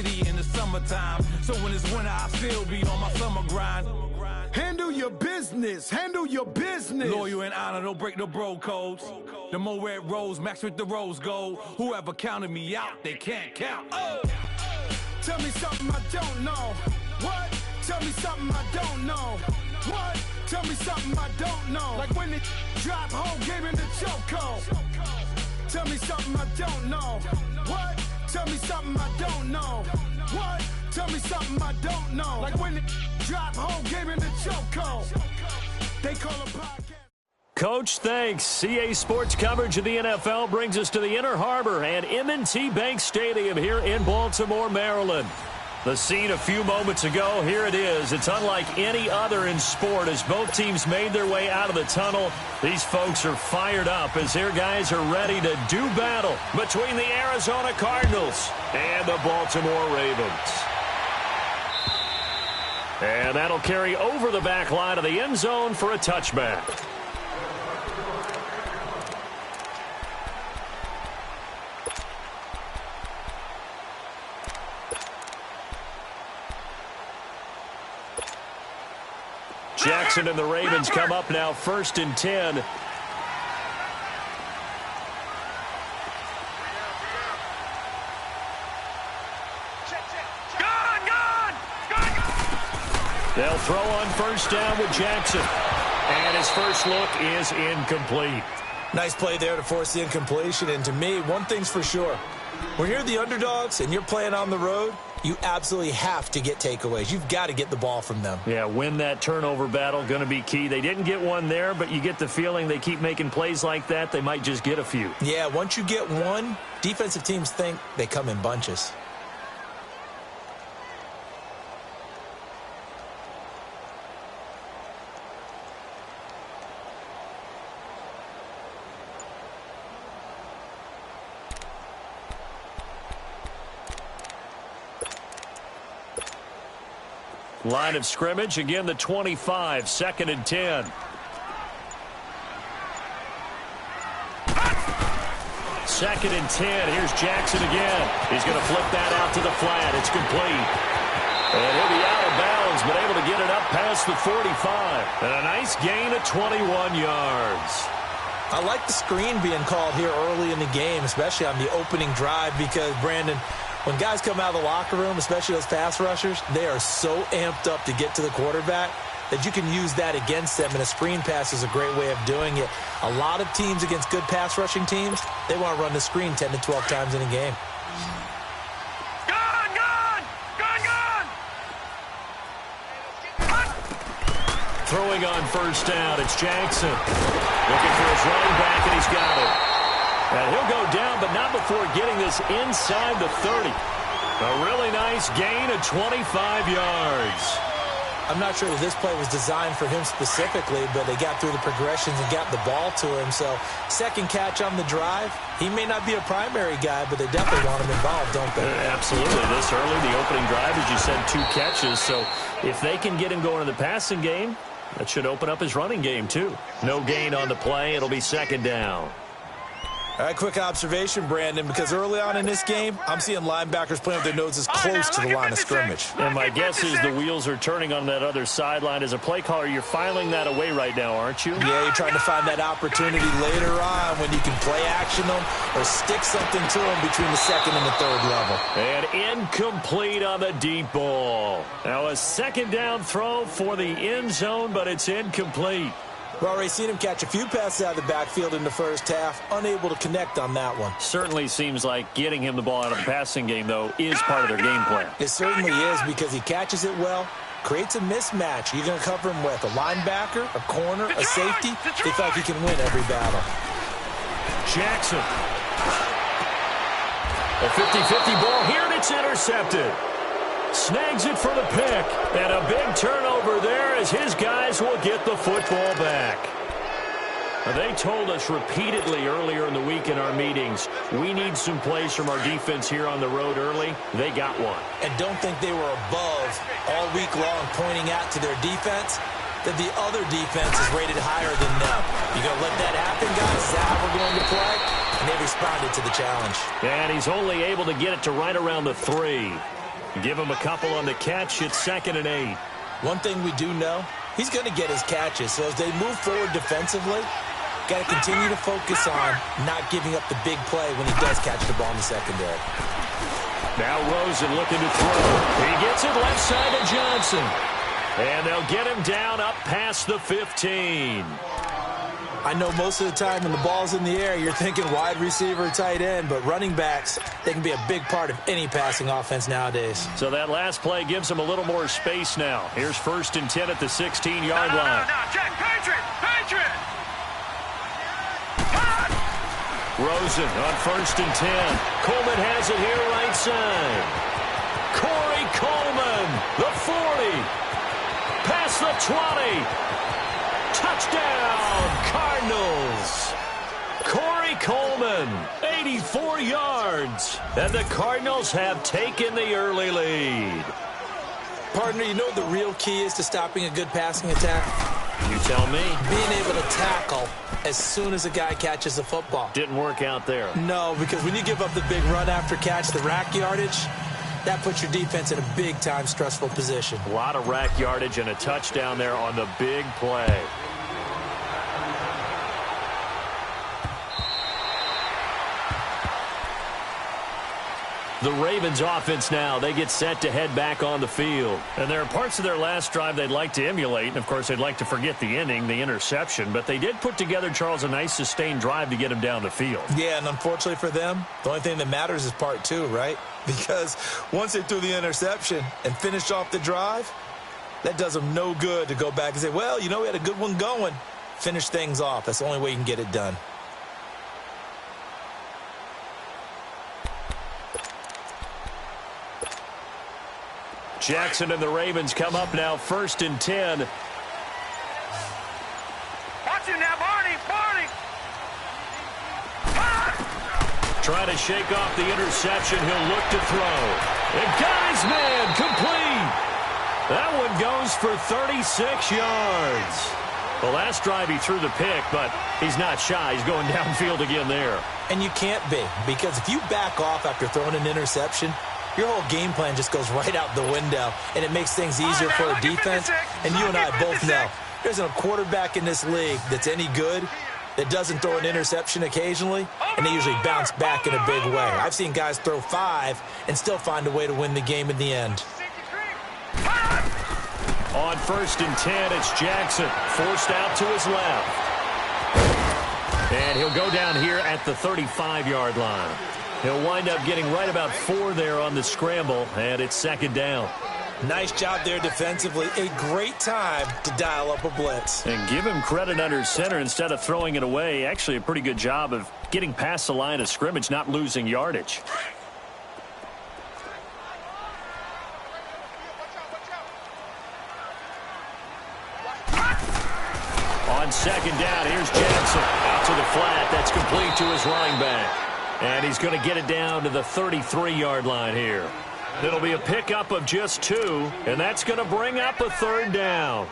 city in the summertime. So when it's winter, I still be on my summer grind. Handle your business. Handle your business. Loyal and honor, don't break the bro codes. The more red rose, max with the rose gold. Whoever counted me out, they can't count. Oh! Tell me something I don't know. What? Tell me something I don't know. What? Tell me something I don't know. Like when it drop home, game in the chokehold. Tell me something I don't know. What? Tell me something I don't know. What? Tell me something I don't know. Like when it drop home, game in the chokehold. They call a podcast. Coach, thanks. CA Sports coverage of the NFL brings us to the Inner Harbor and M19 Bank Stadium here in Baltimore, Maryland. The scene a few moments ago, here it is. It's unlike any other in sport as both teams made their way out of the tunnel. These folks are fired up as their guys are ready to do battle between the Arizona Cardinals and the Baltimore Ravens. And that'll carry over the back line of the end zone for a touchback. Jackson and the Ravens come up now 1st and 10. They'll throw on 1st down with Jackson. And his first look is incomplete. Nice play there to force the incompletion. And to me, one thing's for sure. When you're the underdogs and you're playing on the road, you absolutely have to get takeaways. You've got to get the ball from them. Yeah, win that turnover battle, going to be key. They didn't get one there, but you get the feeling they keep making plays like that, they might just get a few. Yeah, once you get one, defensive teams think they come in bunches. Line of scrimmage, again the 25, 2nd and 10. Second and 10, here's Jackson again. He's going to flip that out to the flat. It's complete. And he'll be out of bounds, but able to get it up past the 45. And a nice gain of 21 yards. I like the screen being called here early in the game, especially on the opening drive, because, Brandon, when guys come out of the locker room, especially those pass rushers, they are so amped up to get to the quarterback that you can use that against them, and a screen pass is a great way of doing it. A lot of teams against good pass rushing teams, they want to run the screen 10 to 12 times in a game. Throwing on 1st down, it's Jackson. Looking for his running back, and he's got it. And he'll go down, but not before getting this inside the 30. A really nice gain of 25 yards. I'm not sure that this play was designed for him specifically, but they got through the progressions and got the ball to him. So, second catch on the drive. He may not be a primary guy, but they definitely want him involved, don't they? Absolutely. This early, the opening drive, as you said, 2 catches. So, if they can get him going in the passing game, that should open up his running game, too. No gain on the play. It'll be 2nd down. All right, quick observation, Brandon, because early on in this game, I'm seeing linebackers playing with their noses close to the line of scrimmage. And my guess is the wheels are turning on that other sideline. As a play caller, you're filing that away right now, aren't you? Yeah, you're trying to find that opportunity later on when you can play action them or stick something to them between the 2nd and the 3rd level. And incomplete on the deep ball. Now a 2nd down throw for the end zone, but it's incomplete. We've already seen him catch a few passes out of the backfield in the first half, unable to connect on that one. Certainly seems like getting him the ball out of the passing game, though, is part of their game plan. It certainly is, because he catches it well, creates a mismatch. You're going to cover him with a linebacker, a corner, a safety. They feel like he can win every battle. Jackson. A 50-50 ball here, and it's intercepted. Snags it for the pick, and a big turnover there as his guys will get the football back. They told us repeatedly earlier in the week in our meetings, we need some plays from our defense here on the road early. They got one. And don't think they were above all week long pointing out to their defense that the other defense is rated higher than them. You going to let that happen, guys? Is that how we're going to play? And they responded to the challenge. And he's only able to get it to right around the 3. Give him a couple on the catch. It's 2nd and 8. One thing we do know, he's going to get his catches. So as they move forward defensively, got to continue to focus on not giving up the big play when he does catch the ball in the secondary. Now Rosen looking to throw. He gets it left side to Johnson. And they'll get him down up past the 15. I know most of the time when the ball's in the air, you're thinking wide receiver, tight end, but running backs, they can be a big part of any passing offense nowadays. So that last play gives him a little more space now. Here's 1st and 10 at the 16-yard line. No, check, Patriot! Rosen on 1st and 10. Coleman has it here right side. Corey Coleman, the 40. Past the 20. Touchdown, Cardinals. Corey Coleman, 84 yards. And the Cardinals have taken the early lead. Partner, you know what the real key is to stopping a good passing attack? You tell me. Being able to tackle as soon as a guy catches the football. Didn't work out there. No, because when you give up the big run after catch, the rack yardage, that puts your defense in a big-time stressful position. A lot of rack yardage and a touchdown there on the big play. The Ravens offense now, they get set to head back on the field. And there are parts of their last drive they'd like to emulate. And, of course, they'd like to forget the ending, the interception. But they did put together, Charles, a nice sustained drive to get him down the field. Yeah, and unfortunately for them, the only thing that matters is part 2, right? Because once they threw the interception and finished off the drive, that does them no good to go back and say, well, you know, we had a good one going. Finish things off. That's the only way you can get it done. Jackson and the Ravens come up now 1st and 10. Watch him now, Barney! Trying to shake off the interception. He'll look to throw. And got his man complete. That one goes for 36 yards. The last drive he threw the pick, but he's not shy. He's going downfield again there. And you can't be, because if you back off after throwing an interception, your whole game plan just goes right out the window, and it makes things easier for a defense. And you and I both know there's a quarterback in this league that's any good that doesn't throw an interception occasionally, and they usually bounce back in a big way. I've seen guys throw 5 and still find a way to win the game in the end. On 1st and 10, it's Jackson, forced out to his left. And he'll go down here at the 35-yard line. He'll wind up getting right about 4 there on the scramble, and it's 2nd down. Nice job there defensively. A great time to dial up a blitz. And give him credit under center instead of throwing it away. Actually a pretty good job of getting past the line of scrimmage, not losing yardage. On 2nd down, here's Jackson. Out to the flat. That's complete to his running back. And he's going to get it down to the 33-yard line here. It'll be a pickup of just 2, and that's going to bring up a 3rd down.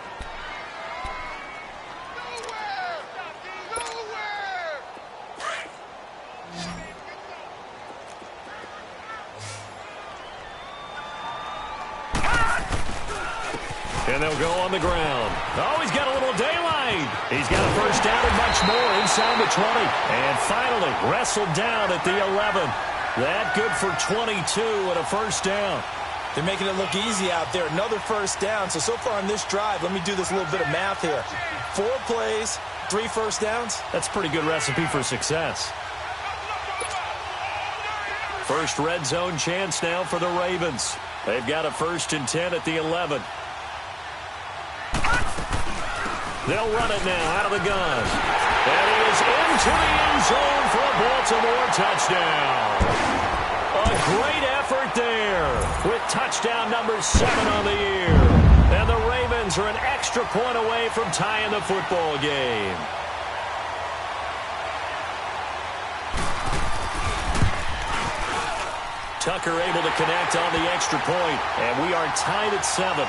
And they'll go on the ground. Oh, he's got a little daylight. He's got a 1st down and much more inside the 20. And finally wrestled down at the 11. That good for 22 and a 1st down. They're making it look easy out there. Another 1st down. So far on this drive, let me do this little bit of math here. 4 plays, 3 1st downs. That's a pretty good recipe for success. First red zone chance now for the Ravens. They've got a 1st and 10 at the 11. They'll run it now out of the gun. And he is into the end zone for a Baltimore touchdown. A great effort there with touchdown number 7 on the year. And the Ravens are an extra point away from tying the football game. Tucker able to connect on the extra point, and we are tied at 7.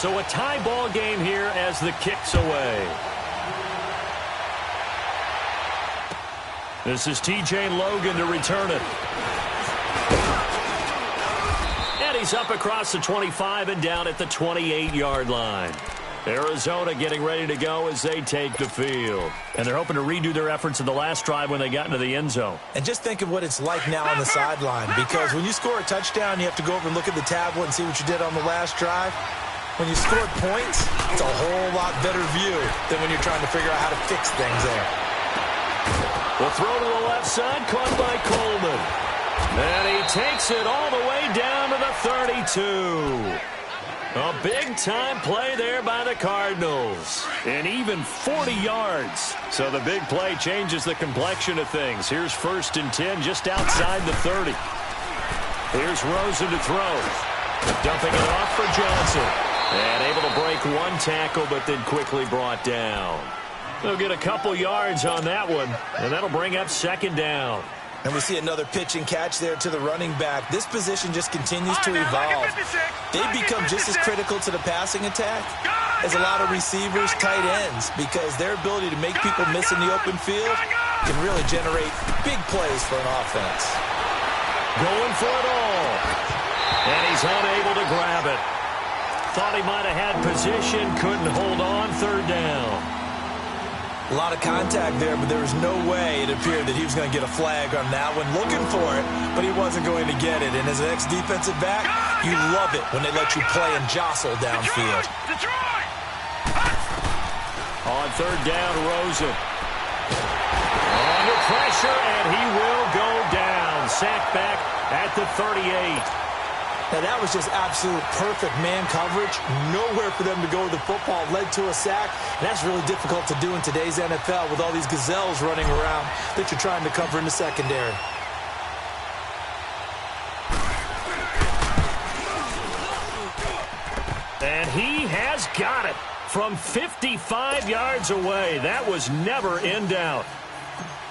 So a tie ball game here as the kick's away. This is T.J. Logan to return it. And he's up across the 25 and down at the 28-yard line. Arizona getting ready to go as they take the field. And they're hoping to redo their efforts in the last drive when they got into the end zone. And just think of what it's like now on the sideline, because when you score a touchdown, you have to go over and look at the tablet and see what you did on the last drive. When you scored points, it's a whole lot better view than when you're trying to figure out how to fix things there. The throw to the left side, caught by Coleman. And he takes it all the way down to the 32. A big-time play there by the Cardinals. And even 40 yards. So the big play changes the complexion of things. Here's 1st and 10 just outside the 30. Here's Rosen to throw. Dumping it off for Johnson. And able to break one tackle, but then quickly brought down. They'll get a couple yards on that one, and that'll bring up 2nd down. And we see another pitch and catch there to the running back. This position just continues to evolve. They become just as critical to the passing attack as a lot of receivers, tight ends, because their ability to make people miss in the open field can really generate big plays for an offense. Going for it all. And he's unable to grab it. Thought he might have had position, couldn't hold on, 3rd down. A lot of contact there, but there was no way it appeared that he was going to get a flag on that one. Looking for it, but he wasn't going to get it. And as an ex-defensive back, you love it when they let you play and jostle downfield. On 3rd down, Rosen. Under pressure, and he will go down. Sacked back at the 38. Now, that was just absolute perfect man coverage. Nowhere for them to go with the football. Led to a sack. And that's really difficult to do in today's NFL with all these gazelles running around that you're trying to cover in the secondary. And he has got it from 55 yards away. That was never in doubt.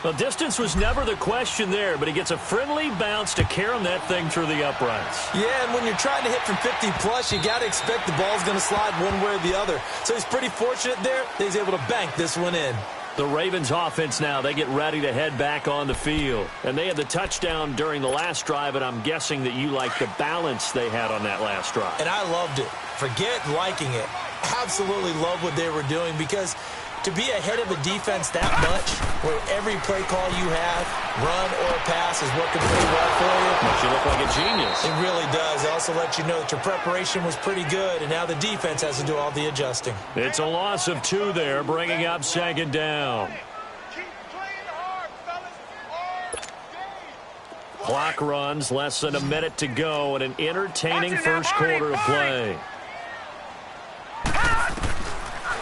Well, distance was never the question there, but he gets a friendly bounce to carry that thing through the uprights. Yeah, and when you're trying to hit from 50-plus, you got to expect the ball's going to slide one way or the other. So he's pretty fortunate there that he's able to bank this one in. The Ravens offense now, they get ready to head back on the field. And they had the touchdown during the last drive, and I'm guessing that you like the balance they had on that last drive. And I loved it. Forget liking it. Absolutely love what they were doing, because to be ahead of a defense that much, where every play call you have, run or pass, is working pretty well for you. Makes you look like a genius. It really does. It also lets you know that your preparation was pretty good, and now the defense has to do all the adjusting. It's a loss of 2 there, bringing up 2nd down. Clock runs, less than a minute to go, and an entertaining first quarter of play.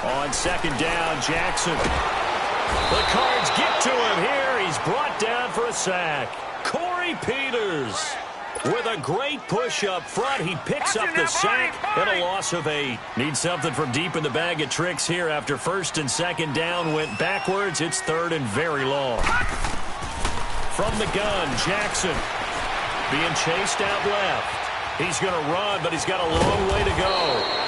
On 2nd down, Jackson. The Cards get to him here. He's brought down for a sack. Corey Peters with a great push up front. He picks up the sack and a loss of 8. Needs something from deep in the bag of tricks here after 1st and 2nd down went backwards. It's 3rd and very long. From the gun, Jackson being chased out left. He's going to run, but he's got a long way to go.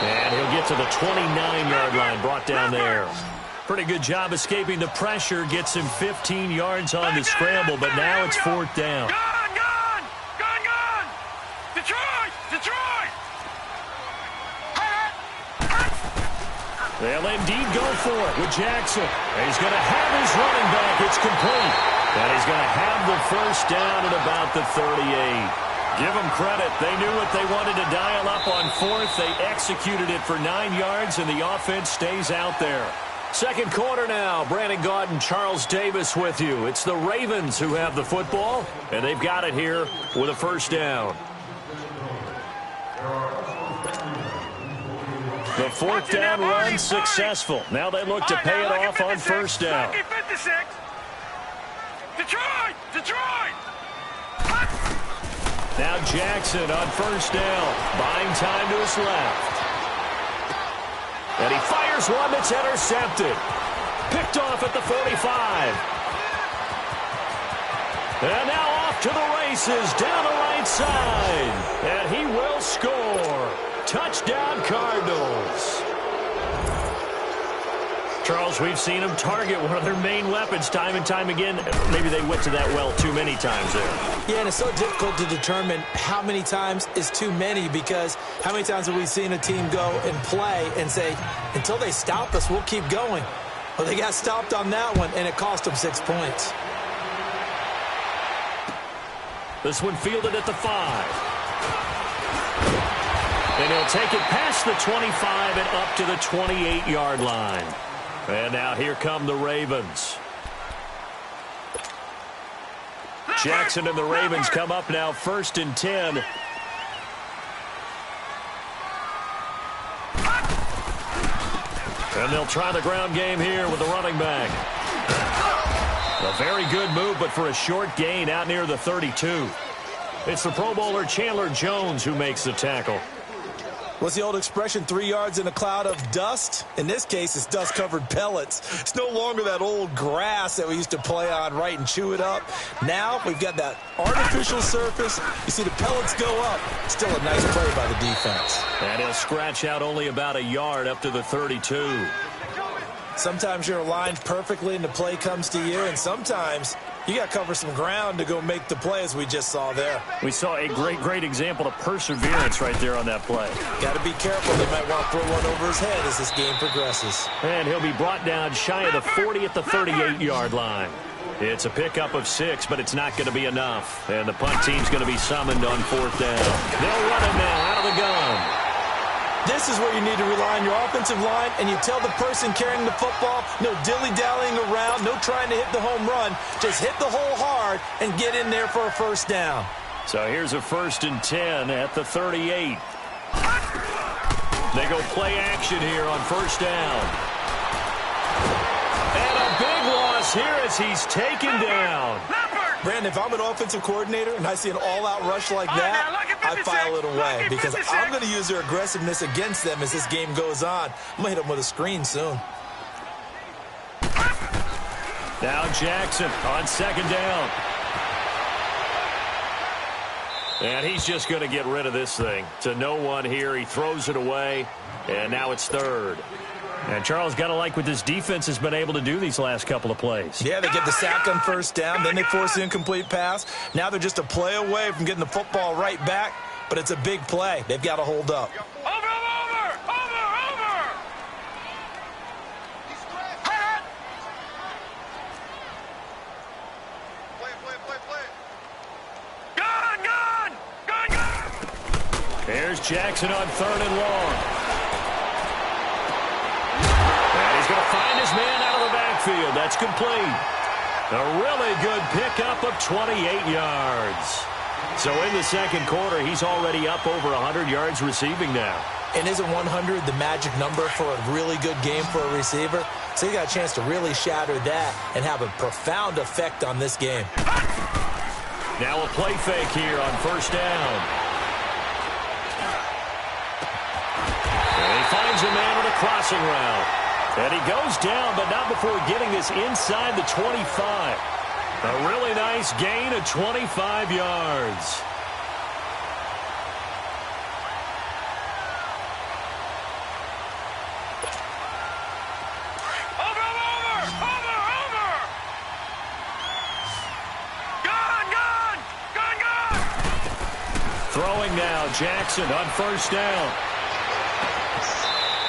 And he'll get to the 29-yard line, brought down there. Pretty good job escaping the pressure. Gets him 15 yards on the scramble, but now it's 4th down. Gun! Detroit! They'll indeed go for it with Jackson. And he's going to have his running back. It's complete. And he's going to have the 1st down at about the 38. Give them credit. They knew what they wanted to dial up on 4th. They executed it for 9 yards, and the offense stays out there. 2nd quarter now. Brandon Gaudin and Charles Davis with you. It's the Ravens who have the football, and they've got it here with a 1st down. The 4th down run successful. Now they look to pay it off on 1st down. Detroit! Now Jackson on 1st down, buying time to his left. And he fires one that's intercepted. Picked off at the 45. And now off to the races down the right side. And he will score. Touchdown, Cardinals. Charles, we've seen them target one of their main weapons time and time again. Maybe they went to that well too many times there. Yeah, and it's so difficult to determine how many times is too many, because how many times have we seen a team go and play and say, until they stop us, we'll keep going. Well, they got stopped on that one, and it cost them 6 points. This one fielded at the 5. And he'll take it past the 25 and up to the 28-yard line. And now here come the Ravens. Jackson and the Ravens come up now 1st and 10. And they'll try the ground game here with the running back. A very good move, but for a short gain out near the 32. It's the Pro Bowler Chandler Jones who makes the tackle. What's the old expression, 3 yards in a cloud of dust? In this case, it's dust-covered pellets. It's no longer that old grass that we used to play on, right, and chew it up. Now we've got that artificial surface. You see the pellets go up. Still a nice play by the defense. And he'll scratch out only about a yard up to the 32. Sometimes you're aligned perfectly and the play comes to you, and sometimes you got to cover some ground to go make the play, as we just saw there. We saw a great example of perseverance right there on that play. Got to be careful. They might want to throw one over his head as this game progresses. And he'll be brought down shy of the 40 at the 38-yard line. It's a pickup of 6, but it's not going to be enough. And the punt team's going to be summoned on 4th down. They'll run it now out of the gun. This is where you need to rely on your offensive line, and you tell the person carrying the football, no dilly-dallying around, no trying to hit the home run. Just hit the hole hard and get in there for a 1st down. So here's a 1st and 10 at the 38. They go play action here on 1st down. And a big loss here as he's taken down. Brandon, if I'm an offensive coordinator and I see an all-out rush like that, I file it away, because I'm going to use their aggressiveness against them as this game goes on. I'm going to hit them with a screen soon. Now Jackson on 2nd down. And he's just going to get rid of this thing. To no one here. He throws it away, and now it's 3rd. And Charles, got to like what this defense has been able to do these last couple of plays. Yeah, they get the sack on 1st down, then they force the incomplete pass. Now they're just a play away from getting the football right back, but it's a big play. They've got to hold up. Over! Play! Here's Jackson on 3rd and long. He's going to find his man out of the backfield. That's complete. A really good pickup of 28 yards. So in the 2nd quarter, he's already up over 100 yards receiving now. And isn't 100 the magic number for a really good game for a receiver? So you got a chance to really shatter that and have a profound effect on this game. Now a play fake here on 1st down. And he finds a man with a crossing route. And he goes down, but not before getting this inside the 25. A really nice gain of 25 yards. Over! Gone! Throwing now, Jackson on 1st down.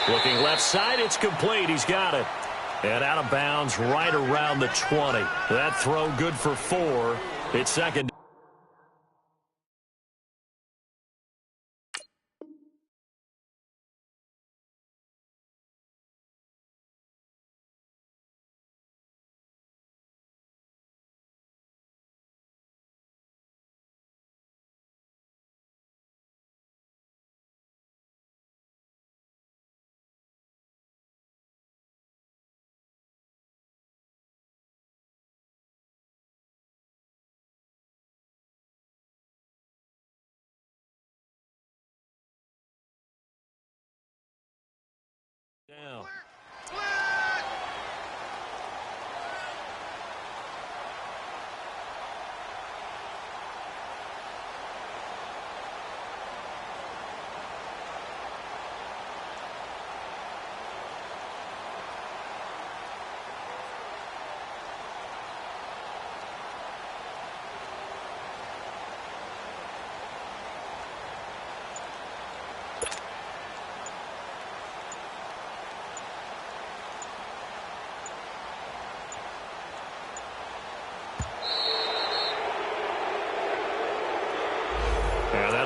Looking left side, it's complete. He's got it. And out of bounds right around the 20. That throw good for 4. It's 2nd.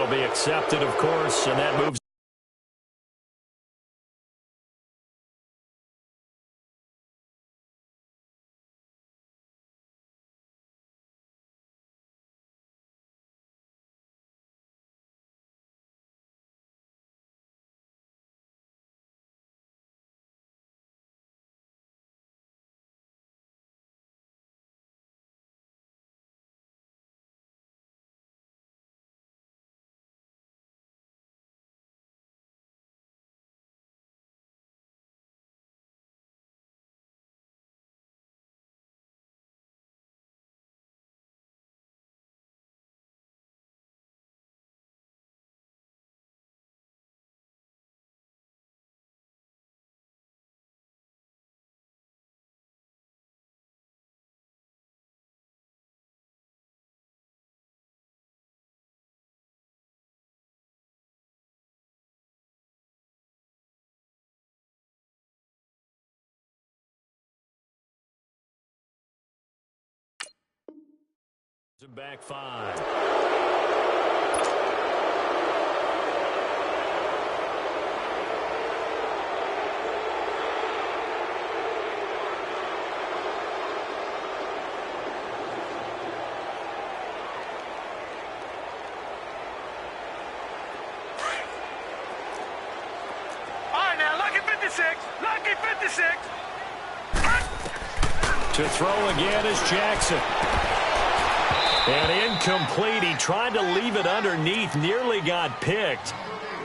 That'll be accepted, of course, and that moves. Back 5. All right, now, lucky 56. Lucky 56. To throw again is Jackson. And incomplete. He tried to leave it underneath. Nearly got picked.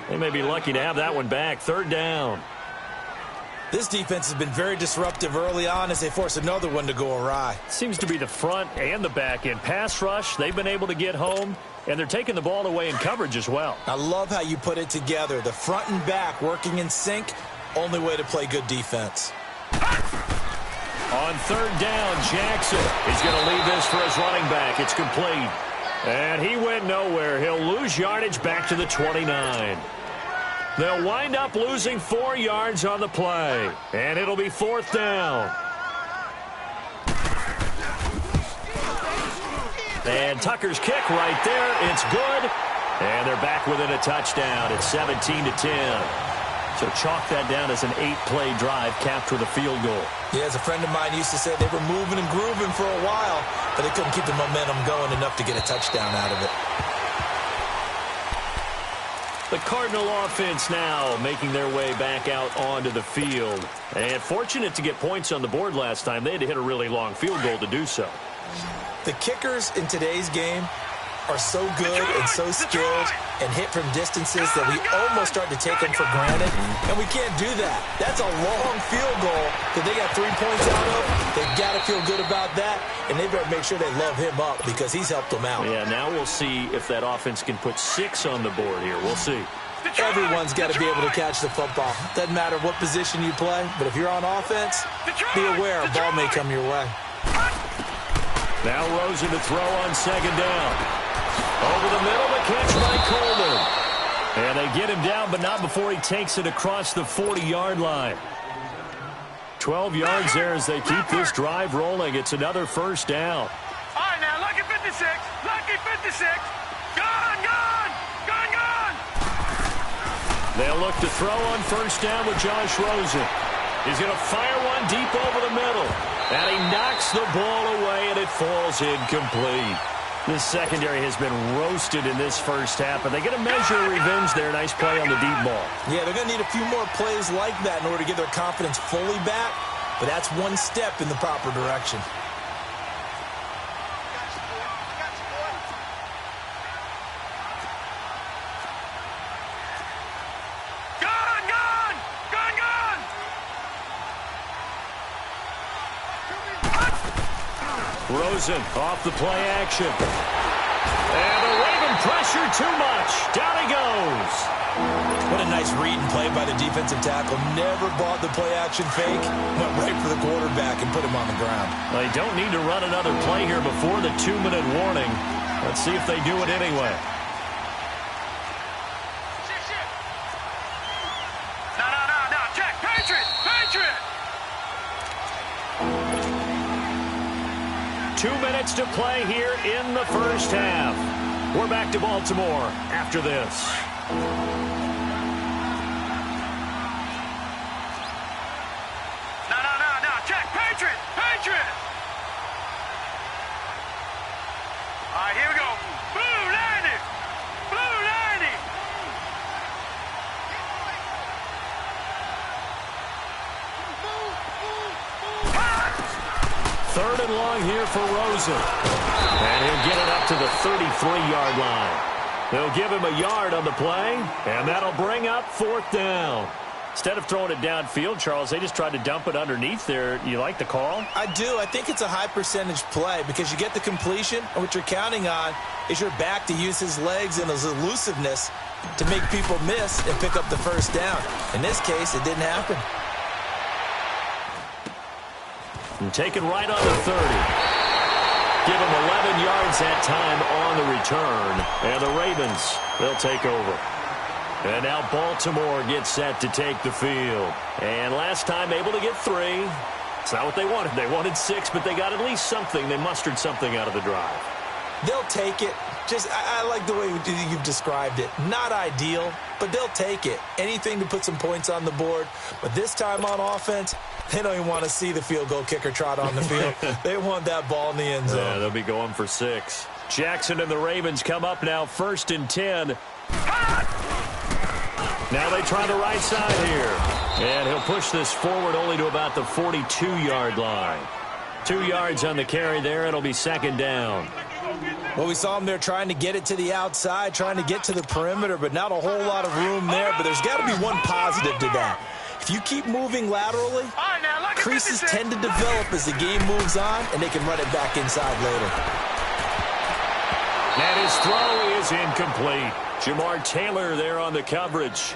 They may be lucky to have that one back. 3rd down. This defense has been very disruptive early on as they force another one to go awry. Seems to be the front and the back end. Pass rush, they've been able to get home, and they're taking the ball away in coverage as well. I love how you put it together. The front and back working in sync. Only way to play good defense. On 3rd down, Jackson is going to leave this for his running back. It's complete. And he went nowhere. He'll lose yardage back to the 29. They'll wind up losing 4 yards on the play. And it'll be 4th down. And Tucker's kick right there. It's good. And they're back within a touchdown. It's 17-10. So chalk that down as an 8-play drive capped with a field goal. Yeah, as a friend of mine used to say, they were moving and grooving for a while, but they couldn't keep the momentum going enough to get a touchdown out of it. The Cardinal offense now making their way back out onto the field. And fortunate to get points on the board last time. They had to hit a really long field goal to do so. The kickers in today's game are so good and so skilled and hit from distances that we almost start to take them for granted, and we can't do that. That's a long field goal that they got 3 points out of. They've got to feel good about that, and they better make sure they love him up because he's helped them out. Yeah, now we'll see if that offense can put 6 on the board here. We'll see. Everyone's got to be able to catch the football. Doesn't matter what position you play, but if you're on offense, be aware a ball may come your way. Now Rosen to throw on 2nd down. Over the middle, the catch by Coleman. And they get him down, but not before he takes it across the 40-yard line. 12 yards there as they keep this drive rolling. It's another 1st down. All right, now, lucky 56. Lucky 56. Gone, gone, gone, gone. They'll look to throw on 1st down with Josh Rosen. He's going to fire one deep over the middle. And he knocks the ball away, and it falls incomplete. This secondary has been roasted in this first half, but they get a measure of revenge there. Nice play on the deep ball. Yeah, they're going to need a few more plays like that in order to get their confidence fully back, but that's one step in the proper direction. Gone, gone, gone, gone. Rosen off the play action. And the Raven pressure too much. Down he goes. What a nice read and play by the defensive tackle. Never bought the play action fake. Went right for the quarterback and put him on the ground. They don't need to run another play here before the 2-minute warning. Let's see if they do it anyway. No. Check. Patriot. 2 minutes to play here in the first half. We're back to Baltimore after this. No. Check. Patriot. All right, here we go. Blue 90. Third and long here for Rosen. And he'll get it up to the 33-yard line. They'll give him a yard on the play, and that'll bring up fourth down. Instead of throwing it downfield, Charles, they just tried to dump it underneath there. You like the call? I do. I think it's a high-percentage play because you get the completion, and what you're counting on is your back to use his legs and his elusiveness to make people miss and pick up the first down. In this case, it didn't happen. And taken right on the 30. Give him 11 yards that time on the return. And the Ravens, they'll take over. And now Baltimore gets set to take the field. And last time able to get 3. It's not what they wanted. They wanted 6, but they got at least something. They mustered something out of the drive. They'll take it. I like the way you've described it. Not ideal, but they'll take it. Anything to put some points on the board. But this time on offense, they don't even want to see the field goal kicker trot on the field. They want that ball in the end zone. Yeah, they'll be going for 6. Jackson and the Ravens come up now 1st and 10. Now they try the right side here. And he'll push this forward only to about the 42-yard line. 2 yards on the carry there. It'll be 2nd down. Well, we saw him there trying to get it to the outside, trying to get to the perimeter, but not a whole lot of room there. But there's got to be one positive to that. If you keep moving laterally, creases tend to develop as the game moves on, and they can run it back inside later. And his throw is incomplete. Jamar Taylor there on the coverage.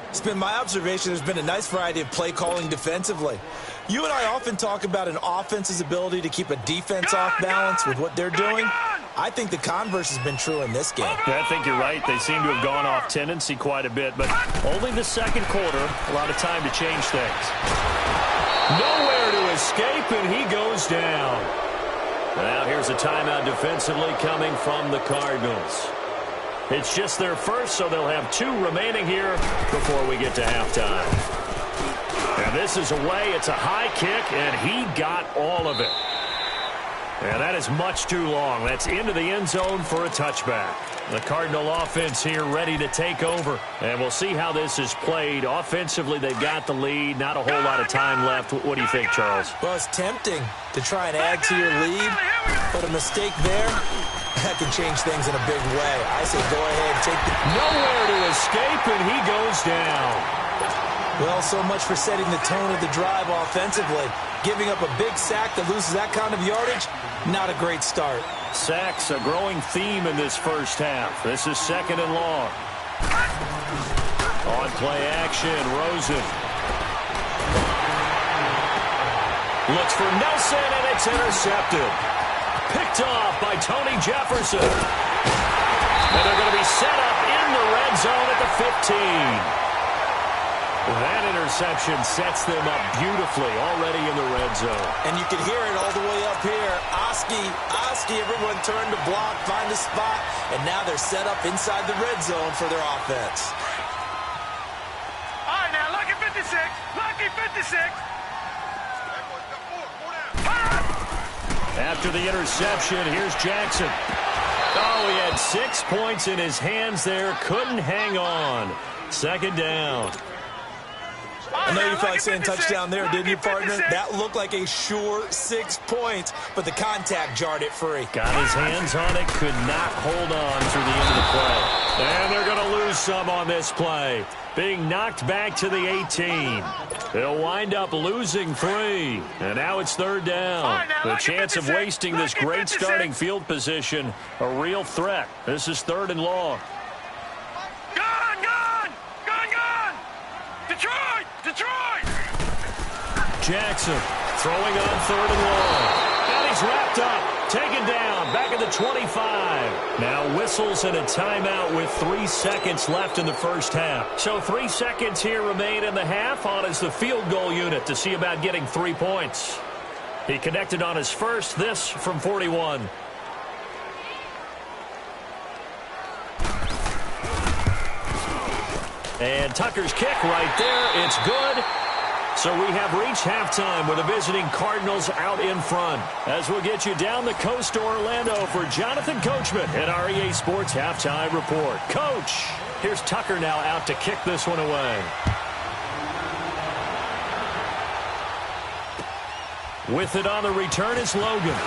It's been my observation there's been a nice variety of play calling defensively. You and I often talk about an offense's ability to keep a defense off balance with what they're doing. I think the converse has been true in this game. Yeah, I think you're right. They seem to have gone off tendency quite a bit, but only the second quarter, a lot of time to change things. Nowhere to escape, and he goes down. Now here's a timeout defensively coming from the Cardinals. It's just their first, so they'll have 2 remaining here before we get to halftime. And this is away. It's a high kick, and he got all of it. And that is much too long. That's into the end zone for a touchback. The Cardinal offense here ready to take over. And we'll see how this is played. Offensively, they've got the lead. Not a whole lot of time left. What do you think, Charles? Well, it's tempting to try and add to your lead, but a mistake there, that can change things in a big way. I say go ahead, take the... Nowhere to escape, and he goes down. Well, so much for setting the tone of the drive offensively. Giving up a big sack that loses that kind of yardage, not a great start. Sacks, a growing theme in this first half. This is 2nd and long. On play action, Rosen. Looks for Nelson, and it's intercepted. Picked off by Tony Jefferson. And they're going to be set up in the red zone at the 15. That interception sets them up beautifully already in the red zone. And you can hear it all the way up here. Oski, everyone turned to block, find a spot, and now they're set up inside the red zone for their offense. All right, now, lucky 56. Lucky 56. After the interception, here's Jackson. Oh, he had 6 points in his hands there. Couldn't hang on. 2nd down. I know you felt like saying touchdown there, didn't you, partner? That looked like a sure 6 points, but the contact jarred it free. Got his hands on it, could not hold on through the end of the play. And they're going to lose some on this play. Being knocked back to the 18. They'll wind up losing 3. And now it's 3rd down. The chance of wasting this great starting field position, a real threat. This is 3rd and long. Jackson throwing on 3rd and long. And he's wrapped up, taken down, back at the 25. Now whistles and a timeout with 3 seconds left in the first half. So 3 seconds here remain in the half. On is the field goal unit to see about getting 3 points. He connected on his first, this from 41. And Tucker's kick right there. It's good. So we have reached halftime with the visiting Cardinals out in front. As we'll get you down the coast to Orlando for Jonathan Coachman at our EA Sports Halftime Report. Coach, here's Tucker now out to kick this one away. With it on the return is Logan.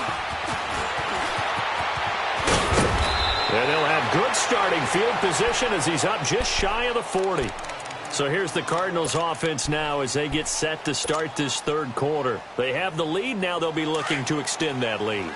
And he'll have good starting field position as he's up just shy of the 40. So here's the Cardinals offense now as they get set to start this third quarter. They have the lead. Now they'll be looking to extend that lead.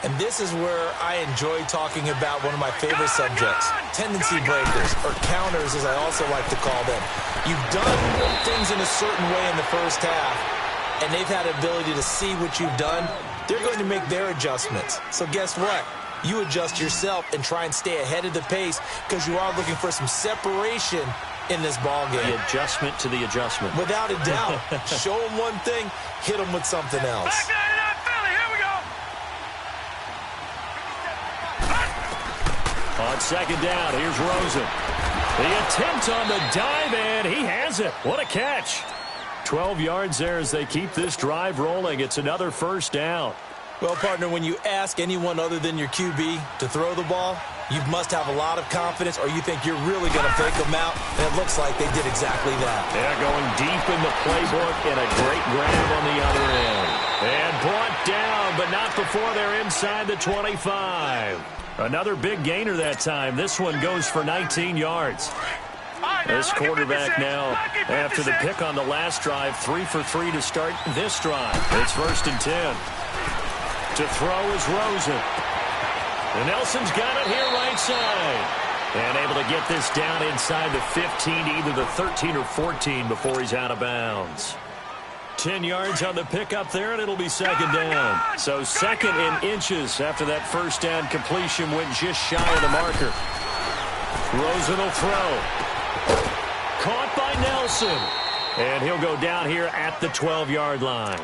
And this is where I enjoy talking about one of my favorite subjects, tendency breakers, or counters as I also like to call them. You've done things in a certain way in the first half, and they've had the ability to see what you've done. They're going to make their adjustments. So guess what? You adjust yourself and try and stay ahead of the pace because you are looking for some separation in this ball game. The adjustment to the adjustment. Without a doubt. Show them one thing, hit them with something else. On second down, here's Rosen. The attempt on the dive, and he has it. What a catch. 12 yards there as they keep this drive rolling. It's another first down. Well, partner, when you ask anyone other than your QB to throw the ball, you must have a lot of confidence or you think you're really going to fake them out, and it looks like they did exactly that. They're going deep in the playbook and a great grab on the other end. And brought down, but not before they're inside the 25. Another big gainer that time. This one goes for 19 yards. This quarterback now, after the pick on the last drive, 3 for 3 to start this drive. It's 1st and 10. To throw is Rosen. And Nelson's got it here right side. And able to get this down inside the 15 to either the 13 or 14 before he's out of bounds. 10 yards on the pickup there, and it'll be second down. So second in inches after that first down completion went just shy of the marker. Rosen will throw. Caught by Nelson. And he'll go down here at the 12-yard line.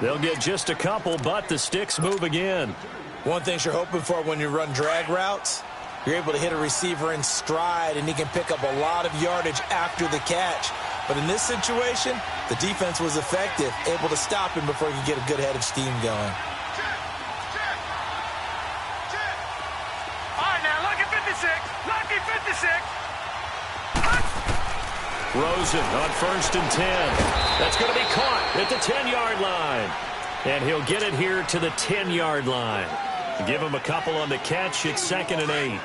They'll get just a couple, but the sticks move again. One thing you're hoping for when you run drag routes, you're able to hit a receiver in stride, and he can pick up a lot of yardage after the catch. But in this situation, the defense was effective, able to stop him before he could get a good head of steam going. All right, now, lucky 56. Lucky 56. Rosen on 1st and 10. That's going to be caught at the 10-yard line. And he'll get it here to the 10-yard line. Give him a couple on the catch. It's 2nd and 8.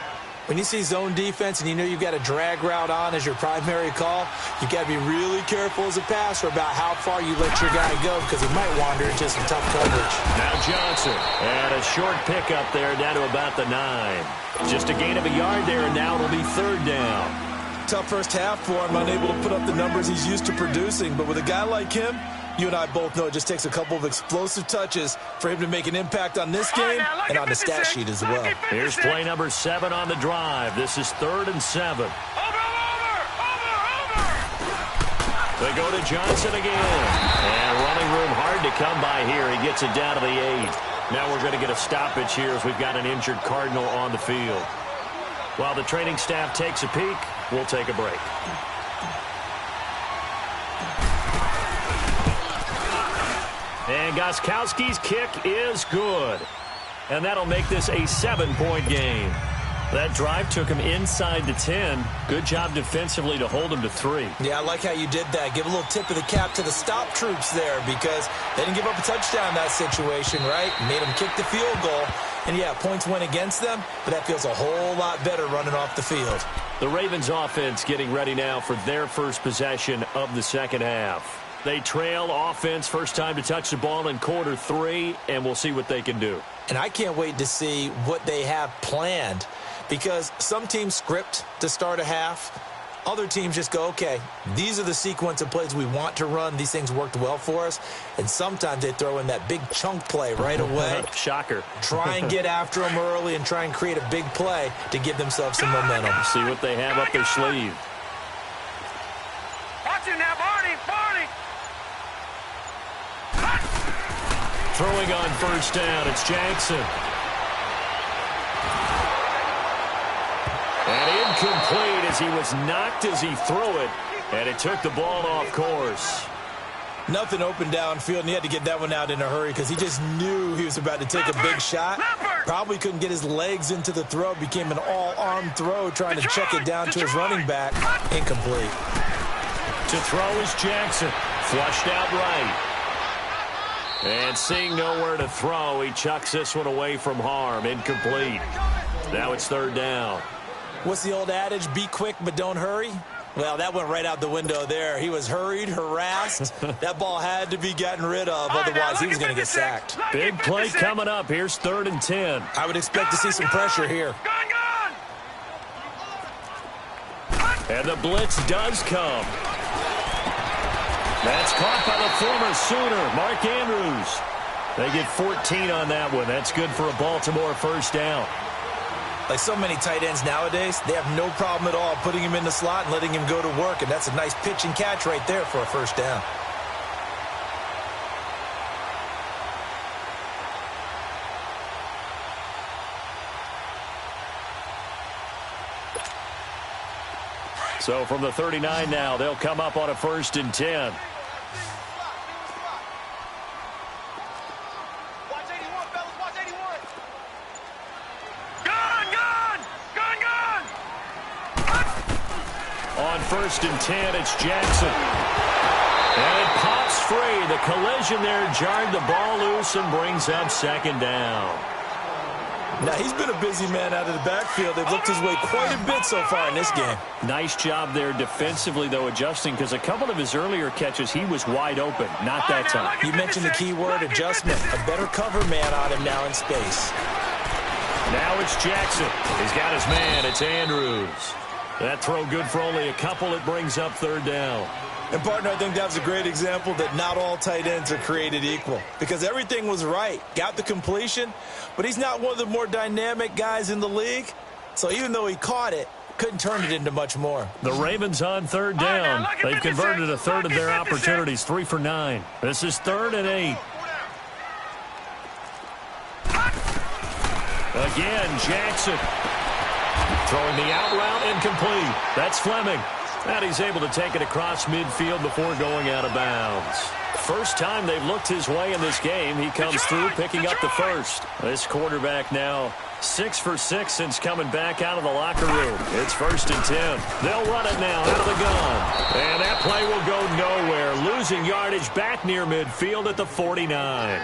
When you see zone defense and you know you've got a drag route on as your primary call, you've got to be really careful as a passer about how far you let your guy go because he might wander into some tough coverage. Now Johnson. And a short pickup there down to about the 9. Just a gain of a yard there, and now it'll be 3rd down. Tough first half for him, unable to put up the numbers he's used to producing. But with a guy like him, you and I both know it just takes a couple of explosive touches for him to make an impact on this game and on the stat sheet as well. Here's play number 7 on the drive. This is 3rd and 7. They go to Johnson again. And running room hard to come by here. He gets it down to the 8. Now we're going to get a stoppage here as we've got an injured Cardinal on the field. While the training staff takes a peek, we'll take a break. And Gostkowski's kick is good. And that'll make this a 7-point game. That drive took him inside the 10. Good job defensively to hold him to 3. Yeah, I like how you did that. Give a little tip of the cap to the stop troops there because they didn't give up a touchdown in that situation, right? Made them kick the field goal. And, yeah, points went against them, but that feels a whole lot better running off the field. The Ravens offense getting ready now for their first possession of the second half. They trail offense first time to touch the ball in quarter 3, and we'll see what they can do. And I can't wait to see what they have planned because some teams script to start a half. Other teams just go, okay, these are the sequence of plays we want to run. These things worked well for us. And sometimes they throw in that big chunk play right away. Shocker. Try and get after them early and try and create a big play to give themselves some momentum. See what they have up their sleeve. Watch it now, Barney, Barney. Throwing on first down, it's Jackson. And incomplete as he was knocked as he threw it, and it took the ball off course. Nothing open downfield, and he had to get that one out in a hurry because he just knew he was about to take a big shot. Probably couldn't get his legs into the throw. Became an all-arm throw trying to check it down to his running back. Incomplete. To throw is Jackson. Flushed out right. And seeing nowhere to throw, he chucks this one away from harm. Incomplete. Now it's third down. What's the old adage? Be quick, but don't hurry. Well, that went right out the window there. He was hurried, harassed. That ball had to be gotten rid of. Otherwise, he was going to get sacked. Big play coming up. Here's 3rd and 10. I would expect to see some pressure here. And the blitz does come. That's caught by the former Sooner, Mark Andrews. They get 14 on that one. That's good for a Baltimore first down. Like so many tight ends nowadays, they have no problem at all putting him in the slot and letting him go to work, and that's a nice pitch and catch right there for a first down. So from the 39 now, they'll come up on a 1st and 10. On 1st and 10, it's Jackson. And it pops free. The collision there jarred the ball loose and brings up 2nd down. Now, he's been a busy man out of the backfield. They've looked his way quite a bit so far in this game. Nice job there defensively, though, adjusting, because a couple of his earlier catches, he was wide open. Not that time. You mentioned the key word, adjustment. A better cover man on him now in space. Now it's Jackson. He's got his man. It's Andrews. That throw good for only a couple. It brings up 3rd down. And, partner, I think that was a great example that not all tight ends are created equal. Because everything was right. Got the completion, but he's not one of the more dynamic guys in the league. So even though he caught it, couldn't turn it into much more. The Ravens on 3rd down. They've converted a third of their opportunities, 3 for 9. This is 3rd and 8. Again, Jackson. Throwing the out route, incomplete. That's Fleming. And he's able to take it across midfield before going out of bounds. First time they've looked his way in this game. He comes through picking up the first. This quarterback now 6 for 6 since coming back out of the locker room. It's 1st and 10. They'll run it now out of the gun. And that play will go nowhere. Losing yardage back near midfield at the 49.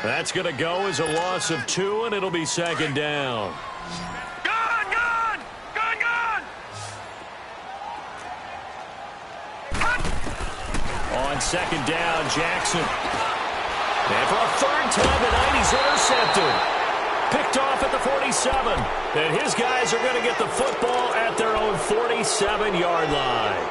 That's going to go as a loss of 2, and it'll be 2nd down. On 2nd down, Jackson. And for a 3rd time tonight, he's intercepted. Picked off at the 47. And his guys are going to get the football at their own 47-yard line.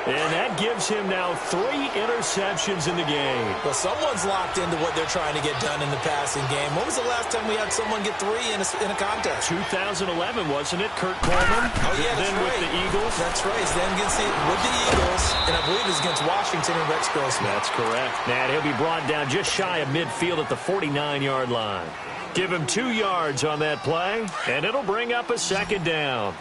And that gives him now 3 interceptions in the game. Well, someone's locked into what they're trying to get done in the passing game. When was the last time we had someone get 3 in a contest? 2011, wasn't it? Kurt Coleman? Oh, yeah, that's then right. with the Eagles. That's right. Then with the Eagles, and I believe it's against Washington and Rex Grossman. That's correct. Now he'll be brought down just shy of midfield at the 49-yard line. Give him 2 yards on that play, and it'll bring up a 2nd down.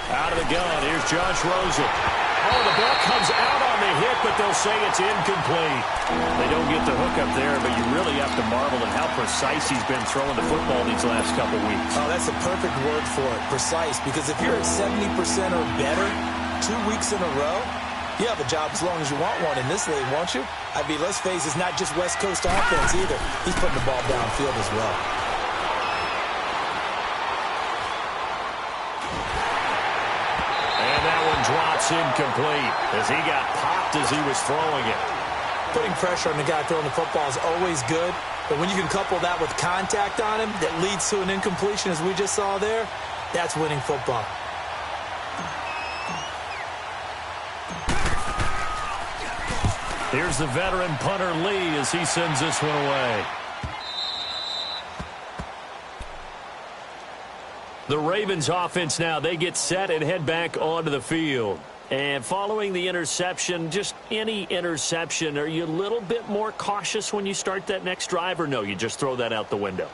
Out of the gun, here's Josh Rosen. Oh, the ball comes out on the hit, but they'll say it's incomplete. They don't get the hook up there, but you really have to marvel at how precise he's been throwing the football these last couple weeks. Oh, that's a perfect word for it, precise, because if you're at 70% or better 2 weeks in a row, you have a job as long as you want one in this league, won't you? I mean, let's face it, it's not just West Coast offense either. He's putting the ball downfield as well. Drops incomplete as he got popped as he was throwing it. Putting pressure on the guy throwing the football is always good, but when you can couple that with contact on him that leads to an incompletion as we just saw there, that's winning football. Here's the veteran punter Lee as he sends this one away. The Ravens offense now, they get set and head back onto the field. And following the interception, just any interception, are you a little bit more cautious when you start that next drive, or no, you just throw that out the window?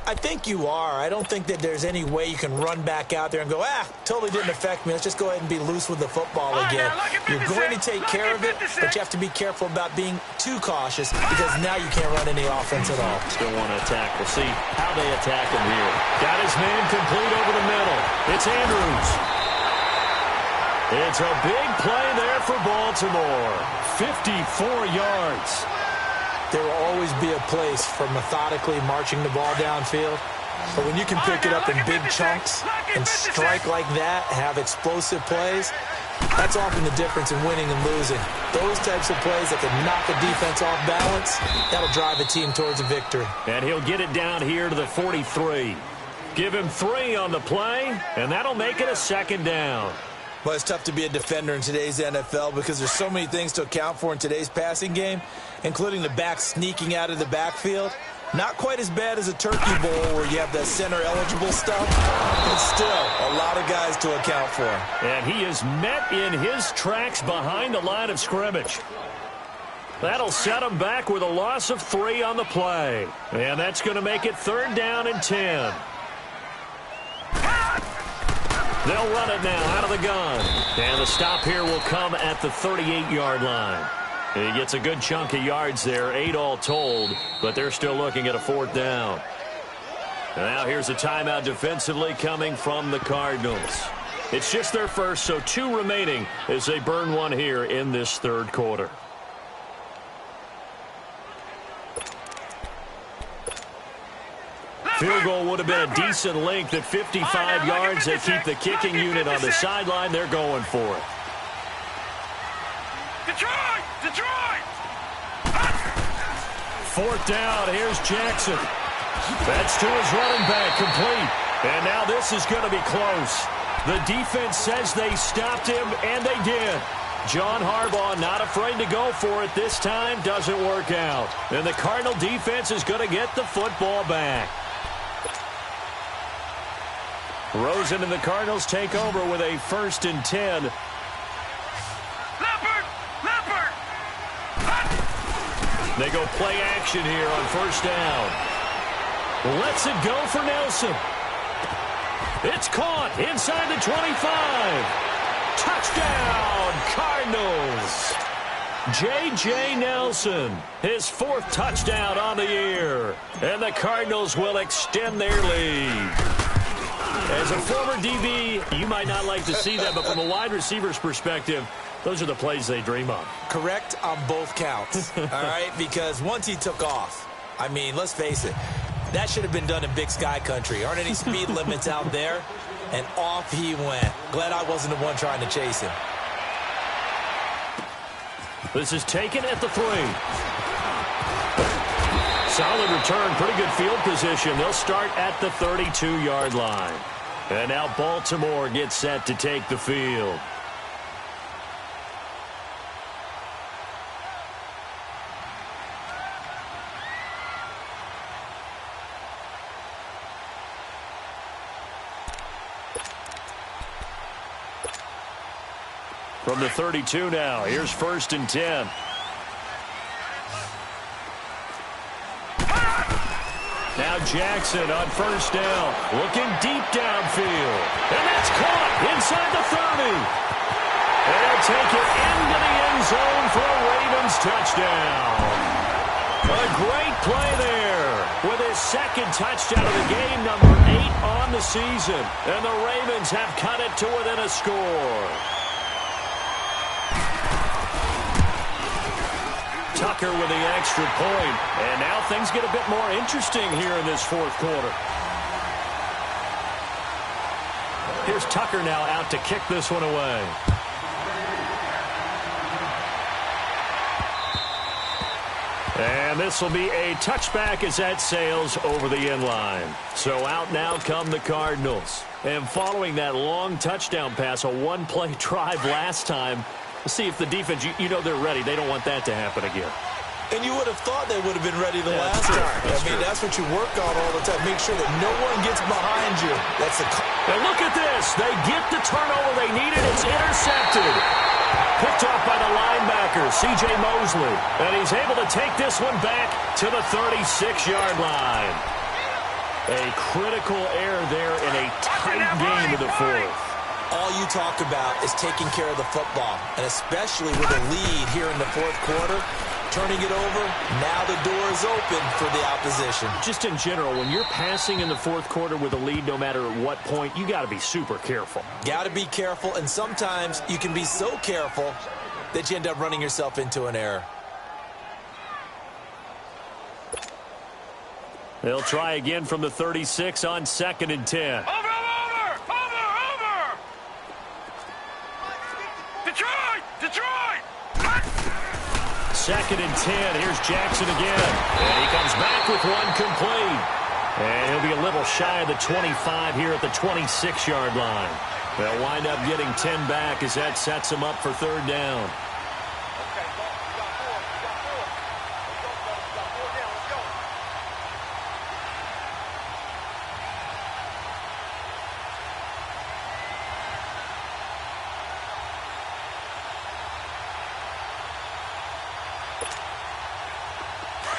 I think you are. I don't think that there's any way you can run back out there and go, totally didn't affect me. Let's just go ahead and be loose with the football again. You're going to take care of it, but you have to be careful about being too cautious because now you can't run any offense at all. Still want to attack. We'll see how they attack him here. Got his man complete over the middle. It's Andrews. It's a big play there for Baltimore. 54 yards. There will always be a place for methodically marching the ball downfield. But when you can pick it up in big chunks and strike like that, have explosive plays, that's often the difference in winning and losing. Those types of plays that can knock a defense off balance, that'll drive a team towards a victory. And he'll get it down here to the 43. Give him 3 on the play, and that'll make it a second down. Well, it's tough to be a defender in today's NFL because there's so many things to account for in today's passing game, including the back sneaking out of the backfield. Not quite as bad as a turkey bowl where you have that center-eligible stuff, but still a lot of guys to account for. And he is met in his tracks behind the line of scrimmage. That'll set him back with a loss of 3 on the play. And that's going to make it 3rd down and 10. They'll run it now out of the gun. And the stop here will come at the 38-yard line. He gets a good chunk of yards there, 8 all told, but they're still looking at a 4th down. And now here's a timeout defensively coming from the Cardinals. It's just their first, so 2 remaining as they burn one here in this 3rd quarter. Field goal would have been a decent length at 55 yards. They keep the kicking unit on the sideline. They're going for it. Detroit! 4th down. Here's Jackson. That's to his running back, complete. And now this is going to be close. The defense says they stopped him, and they did. John Harbaugh not afraid to go for it this time. Doesn't work out. And the Cardinal defense is going to get the football back. Rosen and the Cardinals take over with a 1st and 10. Leopard! They go play action here on 1st down. Lets it go for Nelson. It's caught inside the 25. Touchdown, Cardinals. J.J. Nelson, his 4th touchdown on the year. And the Cardinals will extend their lead. As a former DB, you might not like to see that, but from a wide receiver's perspective, those are the plays they dream of. Correct on both counts, all right? Because once he took off, I mean, let's face it, that should have been done in Big Sky country. Aren't any speed limits out there? And off he went. Glad I wasn't the one trying to chase him. This is taken at the 3. Solid return, pretty good field position. They'll start at the 32-yard line. And now Baltimore gets set to take the field. From the 32 now, here's 1st and 10. Now Jackson on 1st down, looking deep downfield. And that's caught inside the 30. And they'll take it into the end zone for a Ravens touchdown. A great play there with his 2nd touchdown of the game, number 8 on the season. And the Ravens have cut it to within a score. Tucker with the extra point. And now things get a bit more interesting here in this 4th quarter. Here's Tucker now out to kick this one away. And this will be a touchback as that sails over the end line. So out now come the Cardinals. And following that long touchdown pass, a 1-play drive last time, let's see if the defense, you know they're ready. They don't want that to happen again. And you would have thought they would have been ready the last time. That's what you work on all the time. Make sure that no one gets behind you. That's the. And look at this. They get the turnover they needed. It's intercepted. Picked off by the linebacker, C.J. Mosley. And he's able to take this one back to the 36-yard line. A critical error there in a tight game in the fourth. All you talk about is taking care of the football, and especially with a lead here in the fourth quarter, turning it over, now the door is open for the opposition. Just in general, when you're passing in the fourth quarter with a lead, no matter at what point, you got to be super careful. Got to be careful, and sometimes you can be so careful that you end up running yourself into an error. They'll try again from the 36 on 2nd and 10. Over! Detroit! 2nd and 10. Here's Jackson again. And he comes back with one complete. And he'll be a little shy of the 25 here at the 26-yard line. They'll wind up getting 10 back as that sets them up for 3rd down.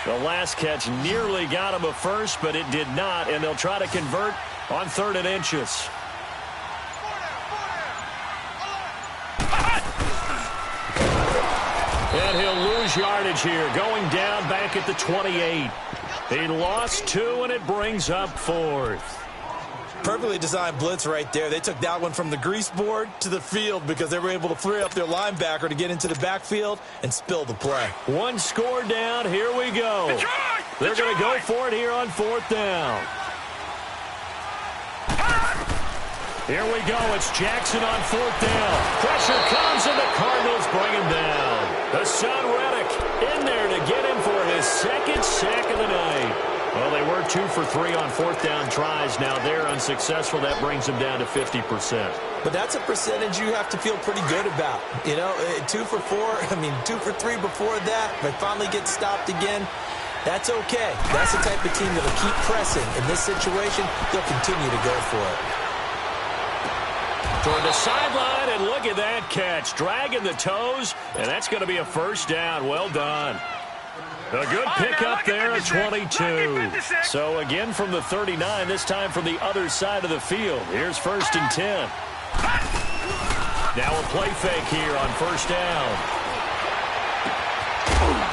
The last catch nearly got him a first, but it did not, and they'll try to convert on 3rd and inches. And he'll lose yardage here, going down back at the 28. He lost 2, and it brings up 4th. Perfectly designed blitz right there. They took that one from the grease board to the field because they were able to free up their linebacker to get into the backfield and spill the play. One score down. Here we go. They're going to go for it here on 4th down. Here we go. It's Jackson on 4th down. Pressure comes, and the Cardinals bring him down. The son Reddick in there to get him for his 2nd sack of the night. Well, they were 2 for 3 on 4th down tries. Now they're unsuccessful. That brings them down to 50%. But that's a percentage you have to feel pretty good about. 2 for 2 for 3 before that. But finally get stopped again. That's okay. That's the type of team that will keep pressing. In this situation, they'll continue to go for it. Toward the sideline, and look at that catch. Dragging the toes, and that's going to be a 1st down. Well done. A good pickup there at 22. So again from the 39, this time from the other side of the field. Here's 1st and 10. Now a play fake here on 1st down.